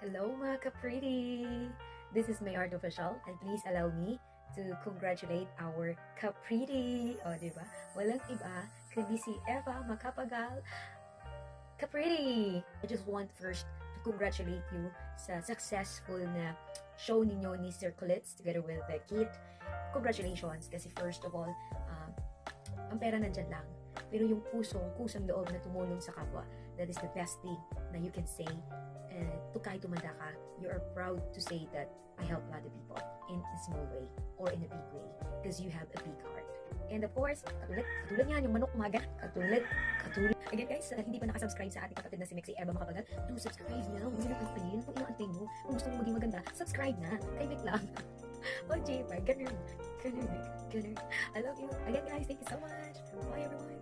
Hello mga ka-pretty! This is Mayart Official and please allow me to congratulate our ka-pretty! O, diba? Walang iba kundi si Eva Macapagal ka-pretty! I just want first to congratulate you sa successful na show ninyo ni Sir Colitz together with Kit. Congratulations kasi first of all, ang pera nandyan lang. Pero yung kusang loob na tumulong sa kapwa, that is the best thing na you can say. Kahit tumanda ka, you are proud to say that I help other people in a small way or in a big way because you have a big heart. And of course, katulad yan, yung manok umaga, katulad. Again guys, hindi pa nakasubscribe sa ating kapatid na si Mexi Eva Macapagal, do subscribe now. Huwag nyo nang kung inaantay mo. Kung gusto mo maging maganda, subscribe na. Kay Mek lang. O, J-Bar, ganun. I love you. Again guys, thank you so much. Bye everyone.